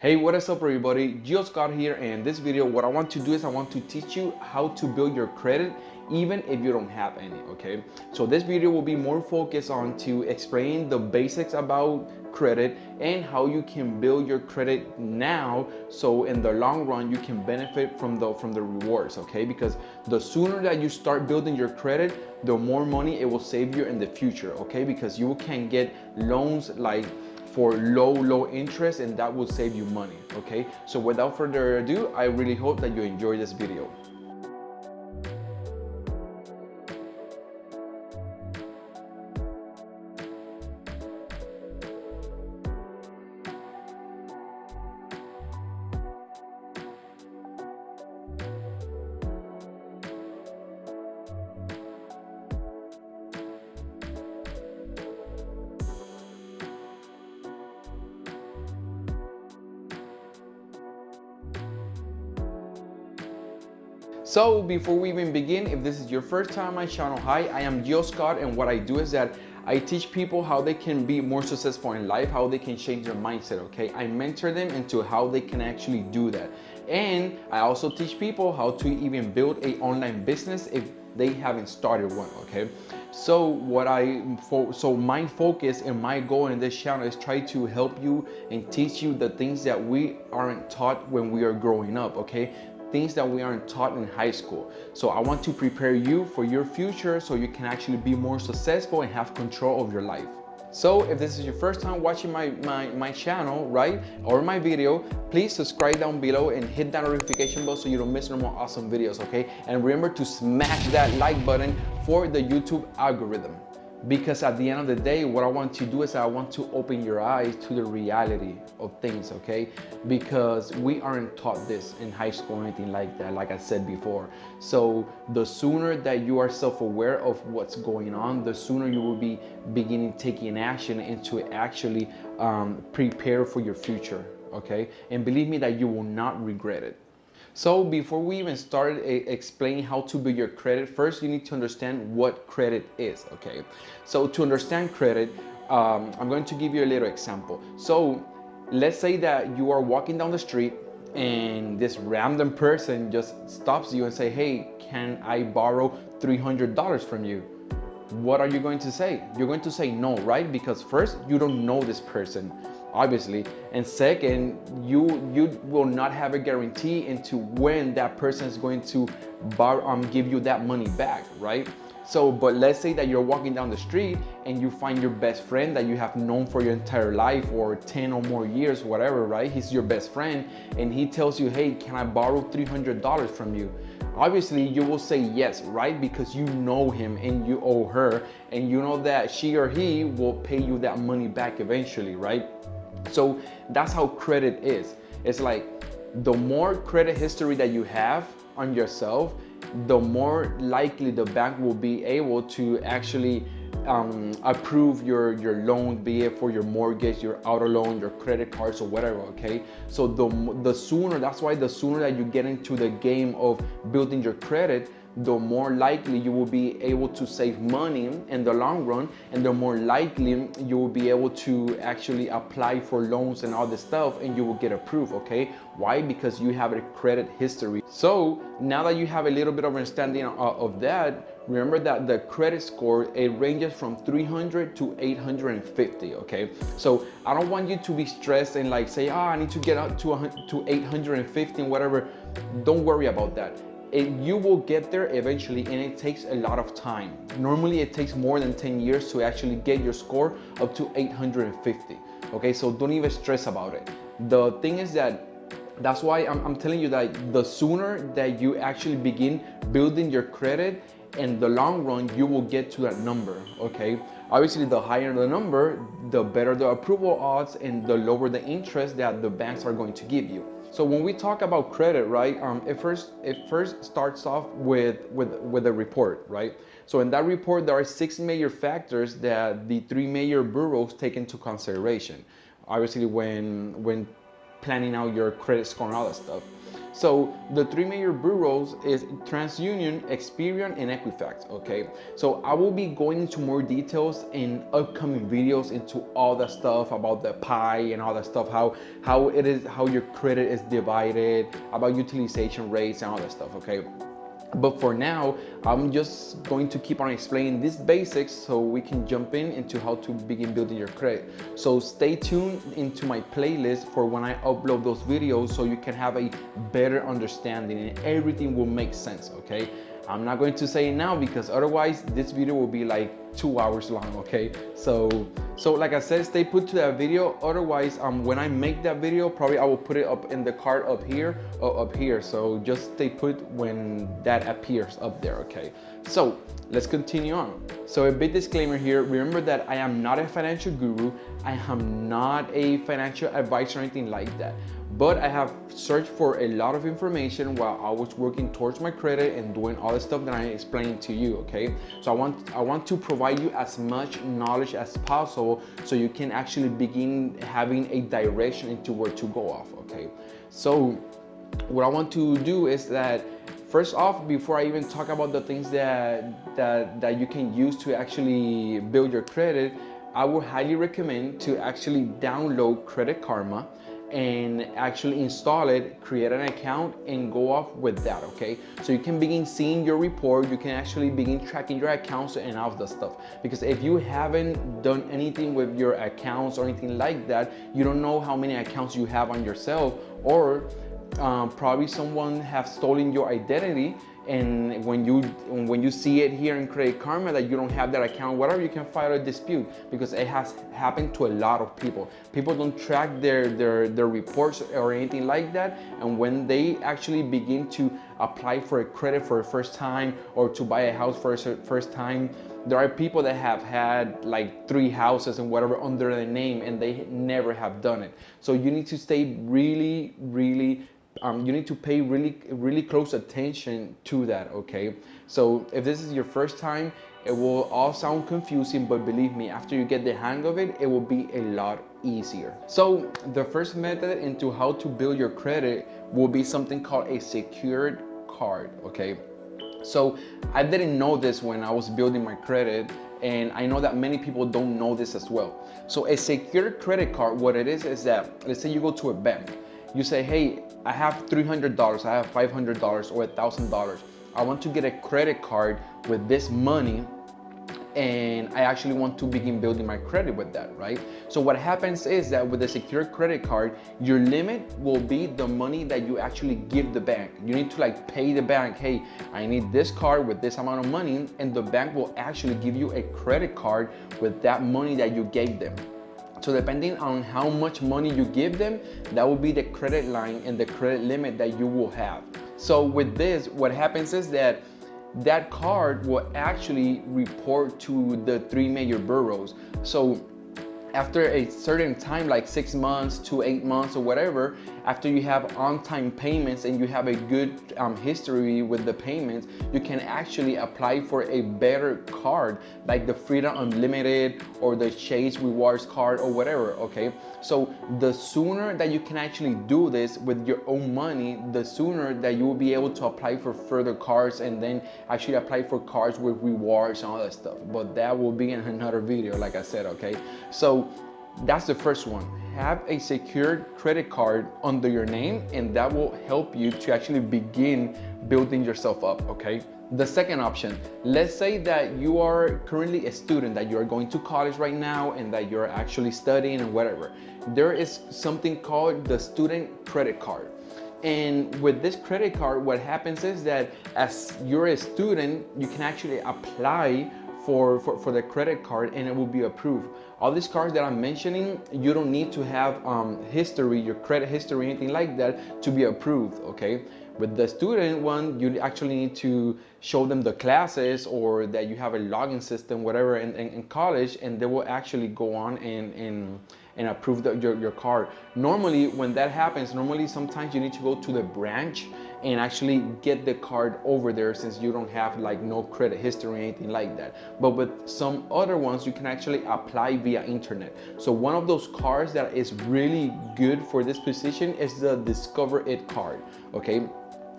Hey, what is up everybody? Scott here, and in this video what I want to do is I want to teach you how to build your credit even if you don't have any, okay? So this video will be more focused on to explain the basics about credit and how you can build your credit now so in the long run you can benefit from the rewards, okay? Because the sooner that you start building your credit, the more money it will save you in the future, okay? Because you can get loans like for low interest, and that will save you money, okay? So without further ado, I really hope that you enjoy this video. So before we even begin, if this is your first time on my channel, hi, I am Scott, and what I do is that I teach people how they can be more successful in life, how they can change their mindset, okay? I mentor them into how they can actually do that. And I also teach people how to even build a online business if they haven't started one, okay? So my focus and my goal in this channel is try to help you and teach you the things that we aren't taught when we are growing up, okay? Things that we aren't taught in high school. So I want to prepare you for your future so you can actually be more successful and have control of your life. So if this is your first time watching my channel, right, or my video, please subscribe down below and hit that notification bell so you don't miss no more awesome videos, okay? And remember to smash that like button for the YouTube algorithm. Because at the end of the day, what I want to do is I want to open your eyes to the reality of things, okay? Because we aren't taught this in high school or anything like that, like I said before. So the sooner that you are self-aware of what's going on, the sooner you will be beginning taking action into actually prepare for your future, okay? And believe me that you will not regret it. So before we even start explaining how to build your credit, first you need to understand what credit is, okay? So to understand credit, I'm going to give you a little example. So let's say that you are walking down the street and this random person just stops you and say, hey, can I borrow $300 from you? What are you going to say? You're going to say no, right? Because first, you don't know this person, obviously, and second, you will not have a guarantee into when that person is going to give you that money back, right? So, but let's say that you're walking down the street and you find your best friend that you have known for your entire life or 10 or more years, whatever, right? He's your best friend and he tells you, hey, can I borrow $300 from you? Obviously you will say yes, right? Because you know him and you owe her and you know that she or he will pay you that money back eventually, right? So that's how credit is. It's like the more credit history that you have on yourself, the more likely the bank will be able to actually approve your loan, be it for your mortgage, your auto loan, your credit cards, or whatever, okay? So the sooner, that's why the sooner that you get into the game of building your credit, the more likely you will be able to save money in the long run, and the more likely you will be able to actually apply for loans and all this stuff, and you will get approved, okay? Why? Because you have a credit history. So now that you have a little bit of understanding of that, remember that the credit score, it ranges from 300 to 850, okay? So I don't want you to be stressed and like say, I need to get up to 850 and whatever. Don't worry about that. You will get there eventually, and it takes a lot of time. Normally it takes more than 10 years to actually get your score up to 850, okay? So don't even stress about it. The thing is that that's why I'm telling you that the sooner that you actually begin building your credit, in the long run you will get to that number, okay? Obviously the higher the number, the better the approval odds and the lower the interest that the banks are going to give you. So when we talk about credit, right, it first starts off with a report, right? So in that report there are 6 major factors that the 3 major bureaus take into consideration, obviously when planning out your credit score and all that stuff. So the three major bureaus is TransUnion, Experian, and Equifax. Okay, so I will be going into more details in upcoming videos into all that stuff about the pie and all that stuff, how it is, how your credit is divided, about utilization rates and all that stuff. Okay, but for now, I'm just going to keep on explaining these basics so we can jump into how to begin building your credit. So stay tuned into my playlist for when I upload those videos so you can have a better understanding and everything will make sense, okay? I'm not going to say it now because otherwise this video will be like 2 hours long, okay? So like I said, stay put to that video. Otherwise, when I make that video, probably I will put it up in the card up here or up here. So just stay put when that appears up there, okay? So let's continue on. So a big disclaimer here, remember that I am not a financial guru. I am not a financial advisor or anything like that. But I have searched for a lot of information while I was working towards my credit and doing all the stuff that I explained to you, okay? So I want to provide you as much knowledge as possible so you can actually begin having a direction into where to go off, okay? So what I want to do is that first off, before I even talk about the things that you can use to actually build your credit, I would highly recommend to actually download Credit Karma and actually install it, create an account, and go off with that, okay? So you can begin seeing your report, you can actually begin tracking your accounts and all of the stuff. Because if you haven't done anything with your accounts or anything like that, you don't know how many accounts you have on yourself, or probably someone has stolen your identity, and when you see it here in Credit Karma that you don't have that account, whatever, you can file a dispute because it has happened to a lot of people. People don't track their reports or anything like that, and when they actually begin to apply for a credit for the first time or to buy a house for the first time, there are people that have had like 3 houses and whatever under their name and they never have done it. So you need to stay really you need to pay really close attention to that, okay? So if this is your first time, it will all sound confusing, but believe me, after you get the hang of it, it will be a lot easier. So the first method into how to build your credit will be something called a secured card, okay? So I didn't know this when I was building my credit, and I know that many people don't know this as well. So a secured credit card, what it is that, let's say you go to a bank, you say, hey, I have $300, I have $500 or $1,000. I want to get a credit card with this money, and I actually want to begin building my credit with that, right? So what happens is that with a secure credit card, your limit will be the money that you actually give the bank. You need to like pay the bank, hey, I need this card with this amount of money, and the bank will actually give you a credit card with that money that you gave them. So depending on how much money you give them, that will be the credit line and the credit limit that you will have. So with this, what happens is that that card will actually report to the 3 major bureaus. So after a certain time, like 6 months to 8 months or whatever, after you have on-time payments and you have a good history with the payments, you can actually apply for a better card like the Freedom Unlimited or the Chase Rewards card or whatever, okay? So the sooner that you can actually do this with your own money, the sooner that you will be able to apply for further cards and then actually apply for cards with rewards and all that stuff. But that will be in another video, like I said, okay? So that's the first one. Have a secured credit card under your name, and that will help you to actually begin building yourself up, okay? The second option, let's say that you are currently a student, that you are going to college right now and that you're actually studying and whatever. There is something called the student credit card. And with this credit card, what happens is that as you're a student, you can actually apply for the credit card and it will be approved. All these cards that I'm mentioning, you don't need to have history, your credit history, anything like that to be approved, okay? With the student one, you actually need to show them the classes or that you have a login system, whatever, in college, and they will actually go on and and approve your card. Normally when that happens, normally sometimes you need to go to the branch and actually get the card over there, since you don't have like no credit history or anything like that. But with some other ones, you can actually apply via internet. So one of those cards that is really good for this position is the Discover It card. Okay,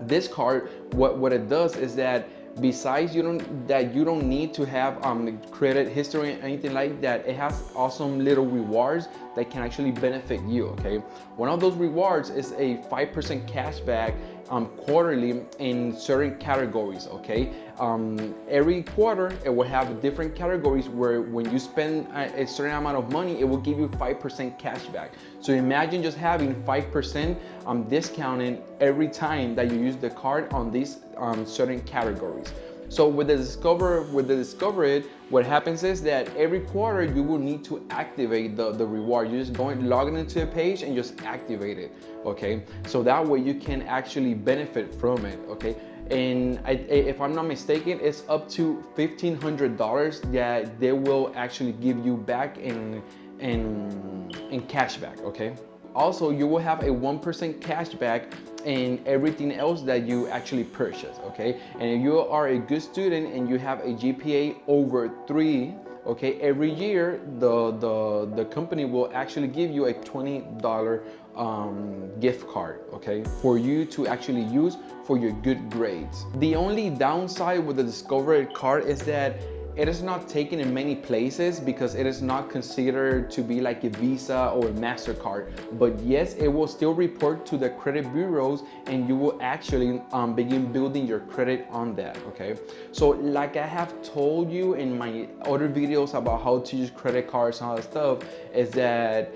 this card, what it does is that besides you don't need to have credit history or anything like that, it has awesome little rewards that can actually benefit you. Okay, one of those rewards is a 5% cash back quarterly in certain categories. Okay, every quarter it will have different categories where when you spend a certain amount of money, it will give you 5% cash back. So imagine just having 5% discounted every time that you use the card on these certain categories. So with the Discover It, what happens is that every quarter you will need to activate the reward. You just log into the page and just activate it. Okay, so that way you can actually benefit from it. Okay, and if I'm not mistaken, it's up to $1,500 that they will actually give you back in cash back. Okay, also you will have a 1% cash back in everything else that you actually purchase. Okay, and if you are a good student and you have a GPA over 3, okay, every year the company will actually give you a $20 gift card, okay, for you to actually use for your good grades. The only downside with the Discover It card is that it is not taken in many places because it is not considered to be like a Visa or a MasterCard. But yes, it will still report to the credit bureaus and you will actually begin building your credit on that. Okay, so like I have told you in my other videos about how to use credit cards and all that stuff, is that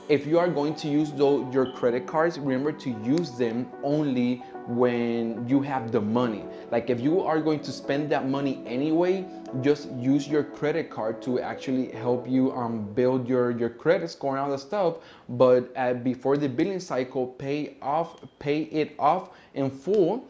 if you are going to use your credit cards, remember to use them only when you have the money. Like if you are going to spend that money anyway, just use your credit card to actually help you build your credit score and all that stuff. But before the billing cycle, pay it off in full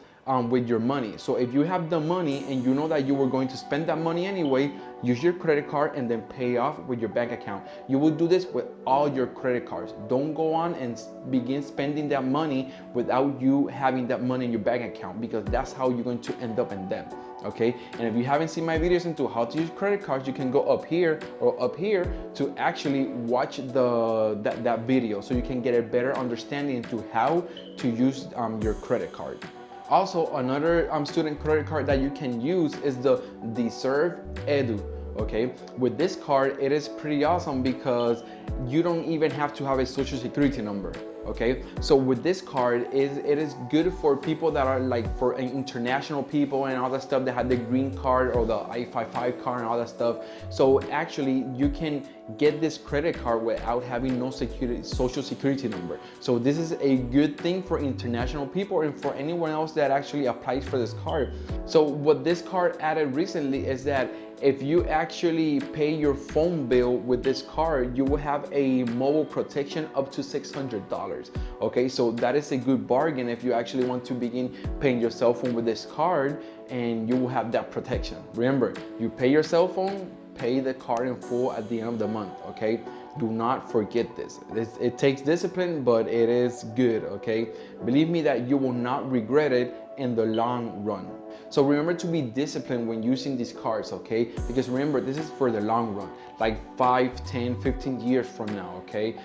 with your money. So if you have the money and you know that you were going to spend that money anyway, use your credit card and then pay off with your bank account. You will do this with all your credit cards. Don't go on and begin spending that money without you having that money in your bank account, because that's how you're going to end up in debt. Okay, and if you haven't seen my videos into how to use credit cards, you can go up here or up here to actually watch that video, so you can get a better understanding into how to use your credit card. Also, another student credit card that you can use is the Deserve Edu. Okay, with this card, it is pretty awesome because you don't even have to have a social security number. Okay, so with this card, it is good for people that are like for international people and all that stuff that have the green card or the I-55 card and all that stuff. So actually you can get this credit card without having no social security number. So this is a good thing for international people and for anyone else that actually applies for this card. So what this card added recently is that if you actually pay your phone bill with this card, you will have a mobile protection up to $600. Okay, so that is a good bargain if you actually want to begin paying your cell phone with this card, and you will have that protection. Remember, you pay your cell phone, pay the card in full at the end of the month. Okay, do not forget this. It takes discipline, but it is good. Okay, believe me that you will not regret it in the long run. So remember to be disciplined when using these cards, okay? Because remember, this is for the long run, like 5, 10, 15 years from now, okay?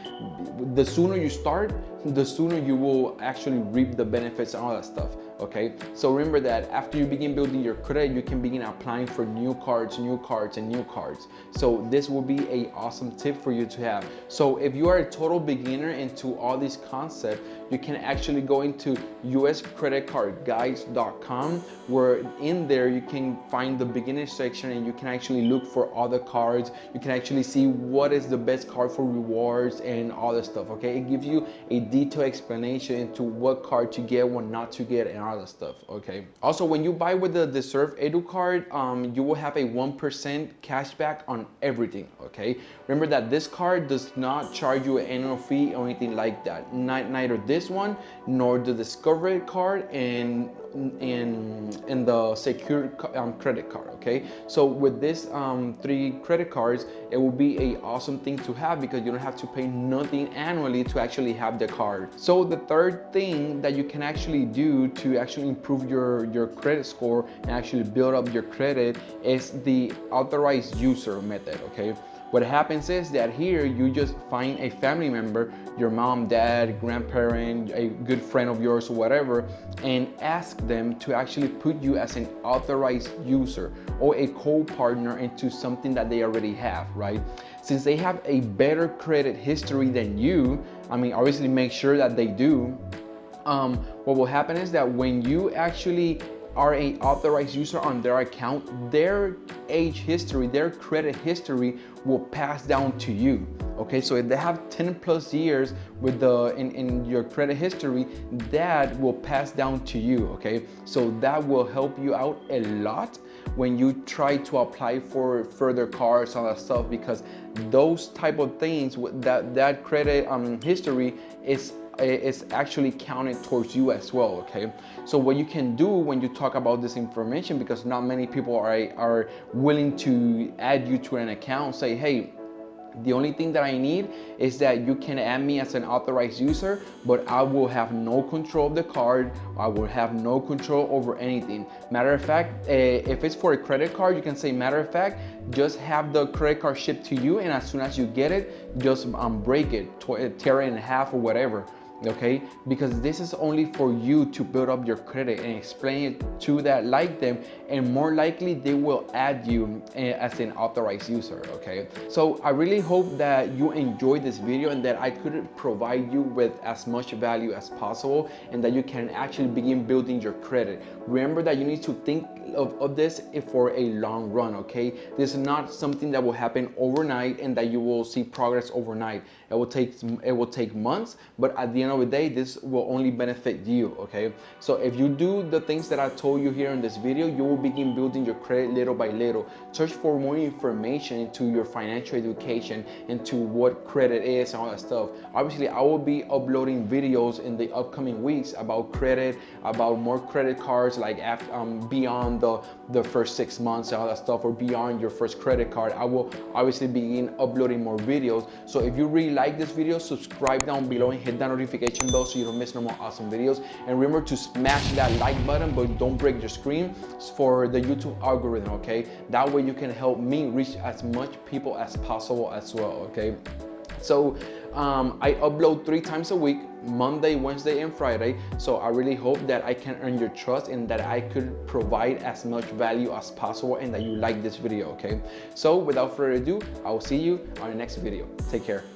The sooner you start, the sooner you will actually reap the benefits and all that stuff, okay? So remember that after you begin building your credit, you can begin applying for new cards, and new cards. So this will be an awesome tip for you to have. So if you are a total beginner into all these concepts, you can actually go into uscreditcardguides.com, where in there you can find the beginner section and you can actually look for other cards. You can actually see what is the best card for rewards and all that stuff, okay? It gives you a detailed explanation into what card to get, what not to get, and all that stuff. Okay, also when you buy with the Deserve Edu card, you will have a 1% cashback on everything. Okay, remember that this card does not charge you an annual fee or anything like that. Neither this one nor the Discovery card and in the secured credit card. Okay, so with this 3 credit cards, it will be a awesome thing to have because you don't have to pay nothing annually to actually have the card. So the third thing that you can actually do to actually improve your credit score and actually build up your credit is the authorized user method. Okay, what happens is that here you just find a family member, your mom, dad, grandparent, a good friend of yours or whatever, and ask them to actually put you as an authorized user or a co-partner into something that they already have, right? Since they have a better credit history than you, I mean, obviously make sure that they do. What will happen is that when you actually are a authorized user on their account, their age history, their credit history will pass down to you. Okay, so if they have 10 plus years with in your credit history, that will pass down to you. Okay, so that will help you out a lot when you try to apply for further cards and all that stuff, because those type of things, that credit history is actually counted towards you as well. Okay, so what you can do when you talk about this information, because not many people are willing to add you to an account, say, hey, the only thing that I need is that you can add me as an authorized user, but I will have no control of the card. I will have no control over anything. Matter of fact, if it's for a credit card, you can say, matter of fact, just have the credit card shipped to you, and as soon as you get it, just break it, tear it in half or whatever. Okay, because this is only for you to build up your credit and explain it to that like them, and more likely they will add you as an authorized user. Okay, so I really hope that you enjoyed this video and that I could provide you with as much value as possible, and that you can actually begin building your credit. Remember that you need to think of this for a long run. Okay, this is not something that will happen overnight and that you will see progress overnight. It will take months, but at the end of the day, this will only benefit you. Okay, so if you do the things that I told you here in this video, you will begin building your credit little by little. Search for more information into your financial education, into what credit is and all that stuff. Obviously, I will be uploading videos in the upcoming weeks about credit, about more credit cards, like beyond the first 6 months and all that stuff, or beyond your first credit card. I will obviously begin uploading more videos. So if you really like this video, subscribe down below and hit that notification bell so you don't miss no more awesome videos. And remember to smash that like button, but don't break your screen for the YouTube algorithm. Okay, that way you can help me reach as much people as possible as well. Okay, so I upload 3 times a week, Monday, Wednesday, and Friday. So I really hope that I can earn your trust and that I could provide as much value as possible and that you like this video. Okay, so without further ado, I will see you on the next video. Take care.